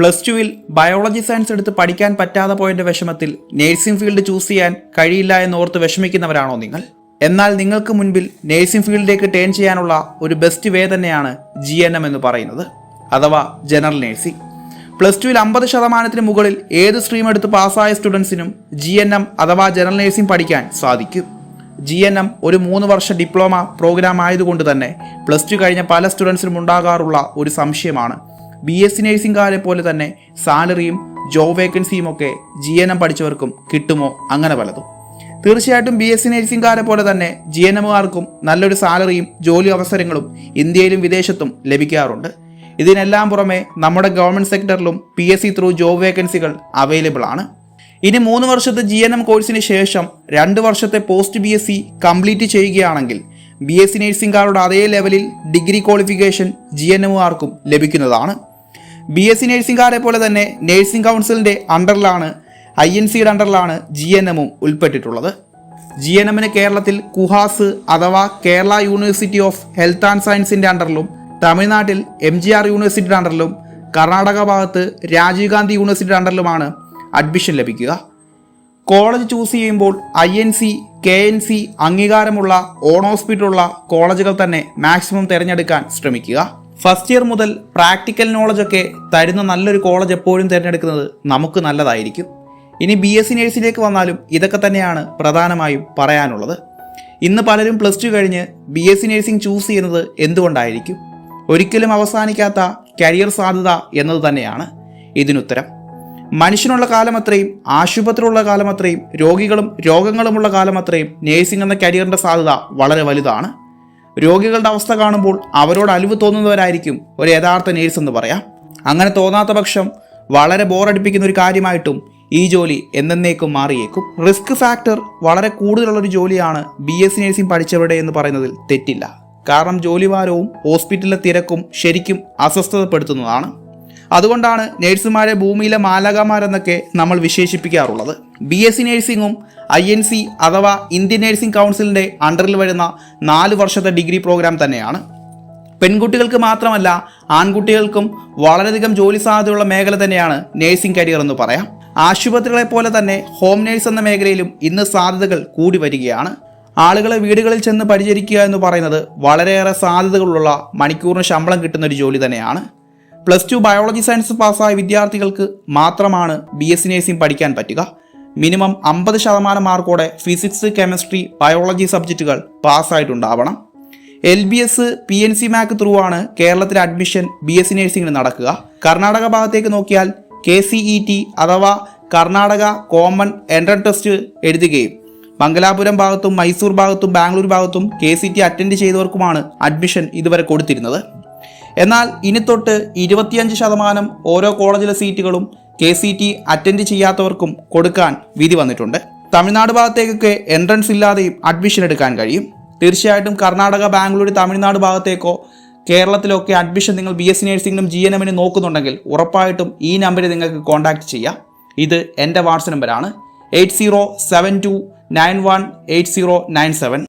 +2-ൽ biology science എടുത്ത് പഠിക്കാൻ പറ്റാതെ പോയതിൻ്റെ വിഷമത്തിൽ നേഴ്സിംഗ് ഫീൽഡ് ചൂസ് ചെയ്യാൻ കഴിയില്ല എന്നോർത്ത് വിഷമിക്കുന്നവരാണോ നിങ്ങൾ? എന്നാൽ നിങ്ങൾക്ക് മുൻപിൽ നേഴ്സിംഗ് ഫീൽഡിലേക്ക് ടേൺ ചെയ്യാനുള്ള ഒരു ബെസ്റ്റ് വേ തന്നെയാണ് GNM എന്ന് പറയുന്നത്, അഥവാ ജനറൽ നേഴ്സിംഗ്. +2-ൽ 50% മുകളിൽ ഏത് സ്ട്രീം എടുത്ത് പാസ്സായ സ്റ്റുഡൻസിനും GNM അഥവാ ജനറൽ നേഴ്സിംഗ് പഠിക്കാൻ സാധിക്കും. GNM ഒരു 3 വർഷ ഡിപ്ലോമ പ്രോഗ്രാം ആയതുകൊണ്ട് തന്നെ +2 കഴിഞ്ഞ പല സ്റ്റുഡൻസിനും ഉണ്ടാകാറുള്ള ഒരു സംശയമാണ്, BSc നേഴ്സിംഗുകാരെ പോലെ തന്നെ സാലറിയും ജോബ് വേക്കൻസിയും ഒക്കെ GNM പഠിച്ചവർക്കും കിട്ടുമോ, അങ്ങനെ പലതും. തീർച്ചയായിട്ടും BSc നേഴ്സിംഗുകാരെ പോലെ തന്നെ GNMകാർക്കും നല്ലൊരു സാലറിയും ജോലി അവസരങ്ങളും ഇന്ത്യയിലും വിദേശത്തും ലഭിക്കാറുണ്ട്. ഇതിനെല്ലാം പുറമെ നമ്മുടെ ഗവൺമെൻറ് സെക്ടറിലും PSC ത്രൂ ജോബ് വേക്കൻസികൾ അവൈലബിൾ ആണ്. ഇനി 3 വർഷത്തെ GNM കോഴ്സിന് ശേഷം 2 വർഷത്തെ പോസ്റ്റ് BSc കംപ്ലീറ്റ് ചെയ്യുകയാണെങ്കിൽ BSc നേഴ്സിംഗുകാരുടെ അതേ ലെവലിൽ ഡിഗ്രി ക്വാളിഫിക്കേഷൻ GNMകാർക്കും ലഭിക്കുന്നതാണ്. BSc നേഴ്സിംഗുകാരെ പോലെ തന്നെ നേഴ്സിംഗ് കൗൺസിലിൻ്റെ അണ്ടറിലാണ് INCയുടെ അണ്ടറിലാണ് GNMും ഉൾപ്പെട്ടിട്ടുള്ളത്. GNMന് കേരളത്തിൽ കുഹാസ് അഥവാ Kerala university of health and സയൻസിൻ്റെ അണ്ടറിലും തമിഴ്നാട്ടിൽ MGR യൂണിവേഴ്സിറ്റിയുടെ അണ്ടറിലും കർണാടക ഭാഗത്ത് രാജീവ് ഗാന്ധി യൂണിവേഴ്സിറ്റിയുടെ അണ്ടറിലുമാണ് അഡ്മിഷൻ ലഭിക്കുക. കോളേജ് ചൂസ് ചെയ്യുമ്പോൾ INC KNC അംഗീകാരമുള്ള ഓൺ ഹോസ്പിറ്റലുള്ള കോളേജുകൾ തന്നെ മാക്സിമം തിരഞ്ഞെടുക്കാൻ ശ്രമിക്കുക. ഫസ്റ്റ് ഇയർ മുതൽ പ്രാക്ടിക്കൽ നോളജൊക്കെ തരുന്ന നല്ലൊരു കോളേജ് എപ്പോഴും തിരഞ്ഞെടുക്കുന്നത് നമുക്ക് നല്ലതായിരിക്കും. ഇനി BSc നേഴ്സിലേക്ക് വന്നാലും ഇതൊക്കെ തന്നെയാണ് പ്രധാനമായും പറയാനുള്ളത്. ഇന്ന് പലരും +2 കഴിഞ്ഞ് BSc നേഴ്സിംഗ് ചൂസ് ചെയ്യുന്നത് എന്തുകൊണ്ടായിരിക്കും? ഒരിക്കലും അവസാനിക്കാത്ത കരിയർ സാധ്യത എന്നത് തന്നെയാണ് ഇതിനുത്തരം. മനുഷ്യനുള്ള കാലം അത്രയും, ആശുപത്രിയുള്ള കാലം അത്രയും, രോഗങ്ങളുമുള്ള കാലം അത്രയും നേഴ്സിംഗ് എന്ന കരിയറിൻ്റെ സാധ്യത വളരെ വലുതാണ്. രോഗികളുടെ അവസ്ഥ കാണുമ്പോൾ അവരോട് അലിവ് തോന്നുന്നവരായിരിക്കും ഒരു യഥാർത്ഥ നേഴ്സ് എന്ന് പറയാം. അങ്ങനെ തോന്നാത്ത പക്ഷം വളരെ ബോറടിപ്പിക്കുന്ന ഒരു കാര്യമായിട്ടും ഈ ജോലി എന്നേക്കും മാറിയേക്കും. റിസ്ക് ഫാക്ടർ വളരെ കൂടുതലുള്ളൊരു ജോലിയാണ് BSc നേഴ്സിംഗ് പഠിച്ചവരുടെ എന്ന് പറയുന്നതിൽ തെറ്റില്ല. കാരണം ജോലിഭാരവും ഹോസ്പിറ്റലിലെ തിരക്കും ശരിക്കും അസ്വസ്ഥതപ്പെടുത്തുന്നതാണ്. അതുകൊണ്ടാണ് നേഴ്സുമാരെ ഭൂമിയിലെ മാലാഖമാരെന്നൊക്കെ നമ്മൾ വിശേഷിപ്പിക്കാറുള്ളത്. BSc നേഴ്സിംഗും INC അഥവാ ഇന്ത്യൻ നേഴ്സിംഗ് കൗൺസിലിൻ്റെ അണ്ടറിൽ വരുന്ന 4 വർഷത്തെ ഡിഗ്രി പ്രോഗ്രാം തന്നെയാണ്. പെൺകുട്ടികൾക്ക് മാത്രമല്ല ആൺകുട്ടികൾക്കും വളരെയധികം ജോലി സാധ്യതയുള്ള മേഖല തന്നെയാണ് നേഴ്സിംഗ് കരിയർ എന്ന് പറയാം. ആശുപത്രികളെ പോലെ തന്നെ ഹോം നേഴ്സ് എന്ന മേഖലയിലും ഇന്ന് സാധ്യതകൾ കൂടി വരികയാണ്. ആളുകളെ വീടുകളിൽ ചെന്ന് പരിചരിക്കുക എന്ന് പറയുന്നത് വളരെയേറെ സാധ്യതകളുള്ള, മണിക്കൂറിന് ശമ്പളം കിട്ടുന്ന ഒരു ജോലി തന്നെയാണ്. +2 ബയോളജി സയൻസ് പാസ്സായ വിദ്യാർത്ഥികൾക്ക് മാത്രമാണ് BSc നേഴ്സിംഗ് പഠിക്കാൻ പറ്റുക. മിനിമം 50% മാർക്കോടെ ഫിസിക്സ്, കെമിസ്ട്രി, ബയോളജി സബ്ജക്റ്റുകൾ പാസ്സായിട്ടുണ്ടാവണം. LBS PNC മാക് ത്രൂ ആണ് കേരളത്തിലെ അഡ്മിഷൻ BSc നേഴ്സിംഗിന് നടക്കുക. കർണാടക ഭാഗത്തേക്ക് നോക്കിയാൽ KCET അഥവാ കർണാടക കോമൺ എൻട്രൻസ് ടെസ്റ്റ് എഴുതുകയും മംഗലാപുരം ഭാഗത്തും മൈസൂർ ഭാഗത്തും ബാംഗ്ലൂർ ഭാഗത്തും KCET അറ്റൻഡ് ചെയ്തവർക്കുമാണ് അഡ്മിഷൻ ഇതുവരെ കൊടുത്തിരുന്നത്. എന്നാൽ ഇനി തൊട്ട് 25% ഓരോ കോളേജിലെ സീറ്റുകളും KCET അറ്റൻഡ് ചെയ്യാത്തവർക്കും കൊടുക്കാൻ വിധി വന്നിട്ടുണ്ട്. തമിഴ്നാട് ഭാഗത്തേക്കൊക്കെ എൻട്രൻസ് ഇല്ലാതെയും അഡ്മിഷൻ എടുക്കാൻ കഴിയും. തീർച്ചയായിട്ടും കർണാടക, ബാംഗ്ലൂർ, തമിഴ്നാട് ഭാഗത്തേക്കോ കേരളത്തിലൊക്കെ അഡ്മിഷൻ നിങ്ങൾ BSc നേഴ്സിംഗിനും GNMനും നോക്കുന്നുണ്ടെങ്കിൽ ഉറപ്പായിട്ടും ഈ നമ്പറിൽ നിങ്ങൾക്ക് കോൺടാക്റ്റ് ചെയ്യാം. ഇത് എൻ്റെ വാട്സ്ആപ്പ് നമ്പറാണ് 8072918097.